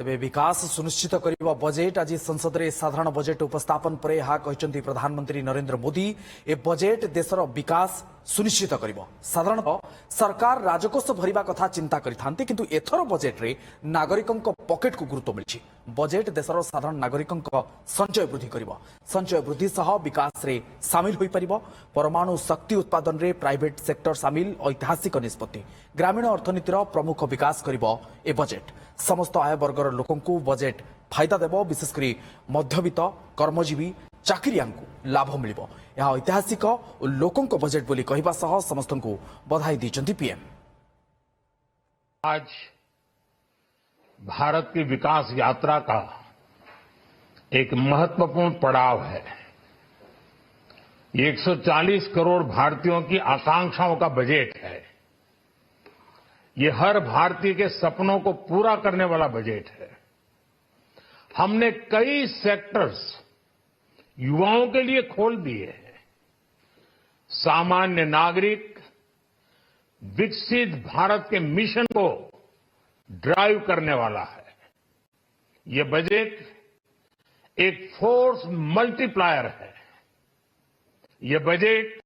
तेबे विकास सुनिश्चित करिबा बजेट आज संसद में साधारण बजेट उपस्थापन पर यह कहते प्रधानमंत्री नरेंद्र मोदी ए बजेट देशर विकास सुनिश्चित करिबो। साधारणतः सरकार राजकोष भरिबा कथा चिंता करिथांते किंतु एथर बजेट रे नागरिकों पॉकेट को गुरुत्व मिलछि। बजेट देशर साधारण नागरिकों संचय वृद्धि करिबो। संचय वृद्धि सह विकास रे सामिल होई परिबो। परमाणु शक्ति उत्पादन रे प्राइवेट सेक्टर सामिल ऐतिहासिक निष्पत्ति ग्रामीण अर्थनीतिर प्रमुख विकास करिबो ए बजेट। समस्त आय वर्गर लोकंकु बजेट फायदा देबो। विशेषकर मध्यवित्त कर्मजीवी चाकरियां लाभ मिलिबो। यह ऐतिहासिक और लोकंक बजेट बोली कहबा सह समस्तंकु बधाई दीचंती पीएम। आज भारत की विकास यात्रा का एक महत्वपूर्ण पड़ाव है। ये 140 करोड़ भारतीयों की आकांक्षाओं का बजट है। ये हर भारतीय के सपनों को पूरा करने वाला बजट है। हमने कई सेक्टर्स युवाओं के लिए खोल दिए हैं। सामान्य नागरिक विकसित भारत के मिशन को ड्राइव करने वाला है। ये बजट एक फोर्स मल्टीप्लायर है। ये बजट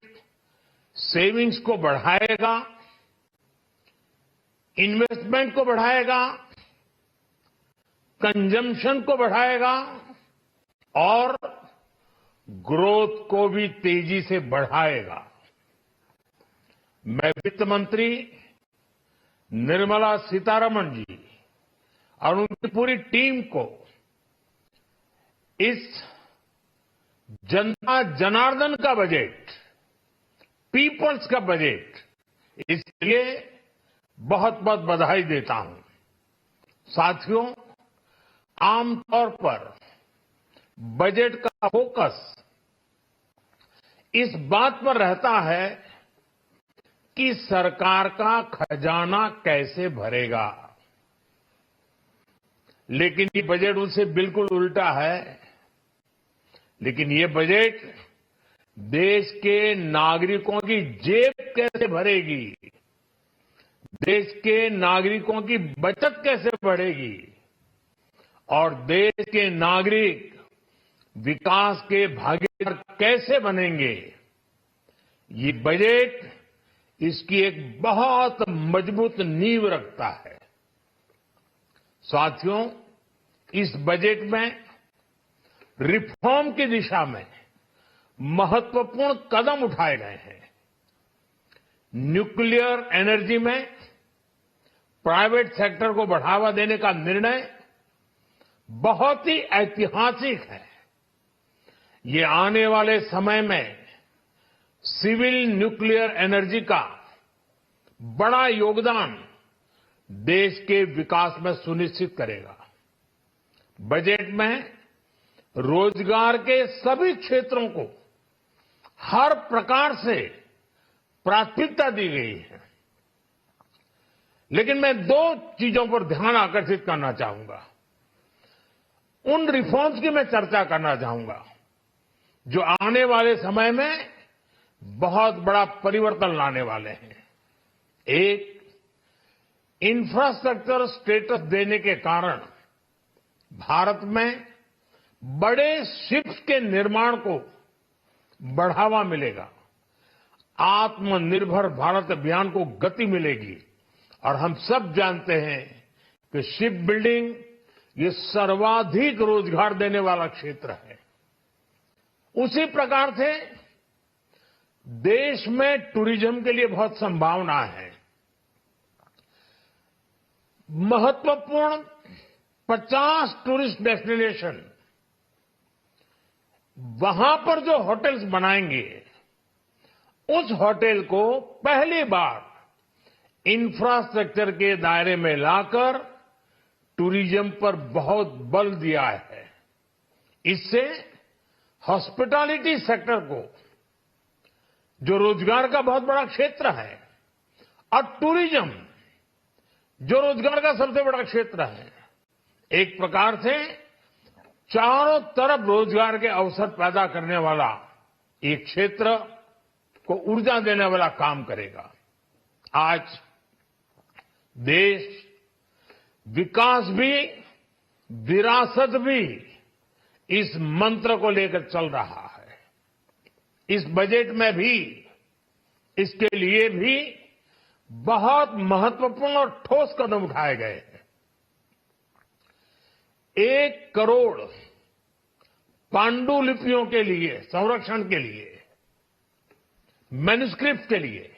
सेविंग्स को बढ़ाएगा, इन्वेस्टमेंट को बढ़ाएगा, कंजम्पशन को बढ़ाएगा और ग्रोथ को भी तेजी से बढ़ाएगा। मैं वित्त मंत्री निर्मला सीतारमण जी और उनकी पूरी टीम को इस जनता जनार्दन का बजट, पीपल्स का बजट, इसलिए बहुत बहुत बधाई देता हूं। साथियों, आमतौर पर बजट का फोकस इस बात पर रहता है कि सरकार का खजाना कैसे भरेगा, लेकिन ये बजट उससे बिल्कुल उल्टा है। लेकिन ये बजट देश के नागरिकों की जेब कैसे भरेगी, देश के नागरिकों की बचत कैसे बढ़ेगी और देश के नागरिक विकास के भागीदार कैसे बनेंगे, ये बजट इसकी एक बहुत मजबूत नींव रखता है। साथियों, इस बजट में रिफॉर्म की दिशा में महत्वपूर्ण कदम उठाए गए हैं। न्यूक्लियर एनर्जी में प्राइवेट सेक्टर को बढ़ावा देने का निर्णय बहुत ही ऐतिहासिक है। ये आने वाले समय में सिविल न्यूक्लियर एनर्जी का बड़ा योगदान देश के विकास में सुनिश्चित करेगा। बजट में रोजगार के सभी क्षेत्रों को हर प्रकार से प्राथमिकता दी गई है। लेकिन मैं दो चीजों पर ध्यान आकर्षित करना चाहूंगा। उन रिफॉर्म्स की मैं चर्चा करना चाहूंगा जो आने वाले समय में बहुत बड़ा परिवर्तन लाने वाले हैं। एक, इंफ्रास्ट्रक्चर स्टेटस देने के कारण भारत में बड़े शिप्स के निर्माण को बढ़ावा मिलेगा। आत्मनिर्भर भारत अभियान को गति मिलेगी और हम सब जानते हैं कि शिप बिल्डिंग ये सर्वाधिक रोजगार देने वाला क्षेत्र है। उसी प्रकार से देश में टूरिज्म के लिए बहुत संभावना है। महत्वपूर्ण 50 टूरिस्ट डेस्टिनेशन, वहां पर जो होटल्स बनाएंगे, उस होटल को पहली बार इंफ्रास्ट्रक्चर के दायरे में लाकर टूरिज्म पर बहुत बल दिया है। इससे हॉस्पिटैलिटी सेक्टर को, जो रोजगार का बहुत बड़ा क्षेत्र है, और टूरिज्म जो रोजगार का सबसे बड़ा क्षेत्र है, एक प्रकार से चारों तरफ रोजगार के अवसर पैदा करने वाला एक क्षेत्र को ऊर्जा देने वाला काम करेगा। आज देश विकास भी विरासत भी इस मंत्र को लेकर चल रहा है। इस बजट में भी इसके लिए भी बहुत महत्वपूर्ण और ठोस कदम उठाए गए हैं। 1 करोड़ पांडुलिपियों के लिए संरक्षण के लिए, मैन्युस्क्रिप्ट के लिए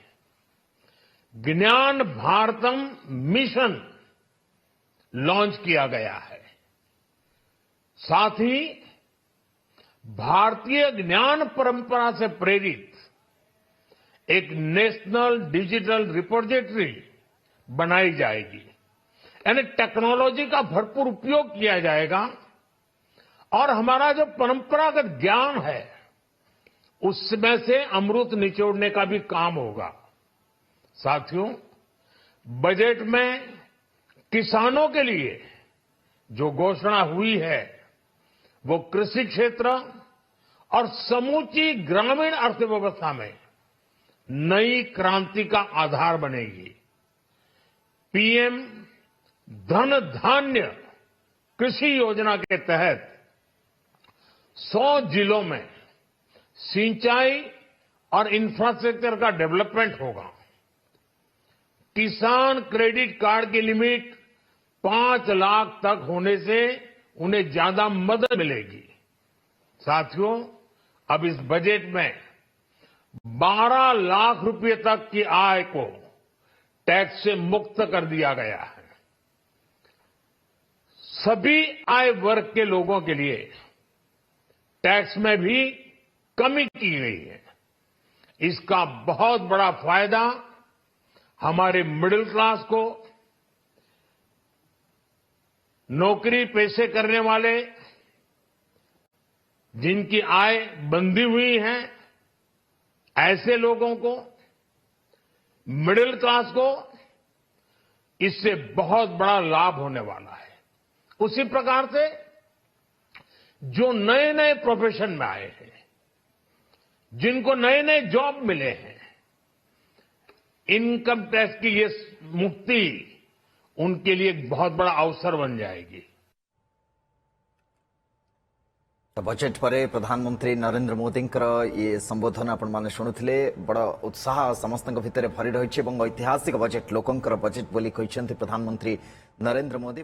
ज्ञान भारतम मिशन लॉन्च किया गया है। साथ ही भारतीय ज्ञान परंपरा से प्रेरित एक नेशनल डिजिटल रिपोजिटरी बनाई जाएगी। यानी टेक्नोलॉजी का भरपूर उपयोग किया जाएगा और हमारा जो परंपरागत ज्ञान है उसमें से अमृत निचोड़ने का भी काम होगा। साथियों, बजट में किसानों के लिए जो घोषणा हुई है वो कृषि क्षेत्र और समूची ग्रामीण अर्थव्यवस्था में नई क्रांति का आधार बनेगी। पीएम धन धान्य कृषि योजना के तहत 100 जिलों में सिंचाई और इंफ्रास्ट्रक्चर का डेवलपमेंट होगा। किसान क्रेडिट कार्ड की लिमिट 5 लाख तक होने से उन्हें ज्यादा मदद मिलेगी। साथियों, अब इस बजट में 12 लाख रुपए तक की आय को टैक्स से मुक्त कर दिया गया है। सभी आय वर्ग के लोगों के लिए टैक्स में भी कमी की गई है। इसका बहुत बड़ा फायदा हमारे मिडिल क्लास को, नौकरी पेशे करने वाले जिनकी आय बंधी हुई है ऐसे लोगों को, मिडिल क्लास को इससे बहुत बड़ा लाभ होने वाला है। उसी प्रकार से जो नए नए प्रोफेशन में आए हैं, जिनको नए नए जॉब मिले हैं, इनकम टैक्स की ये मुक्ति उनके लिए एक बहुत बड़ा अवसर बन जाएगी। बजेट पर प्रधानमंत्री नरेंद्र मोदी ये संबोधन आपण माने शुणुथिले। बड़ उत्साह समस्त भितर भरी रही। ऐतिहासिक बजेट लोकंकर बजेट बोली कहते प्रधानमंत्री नरेंद्र मोदी।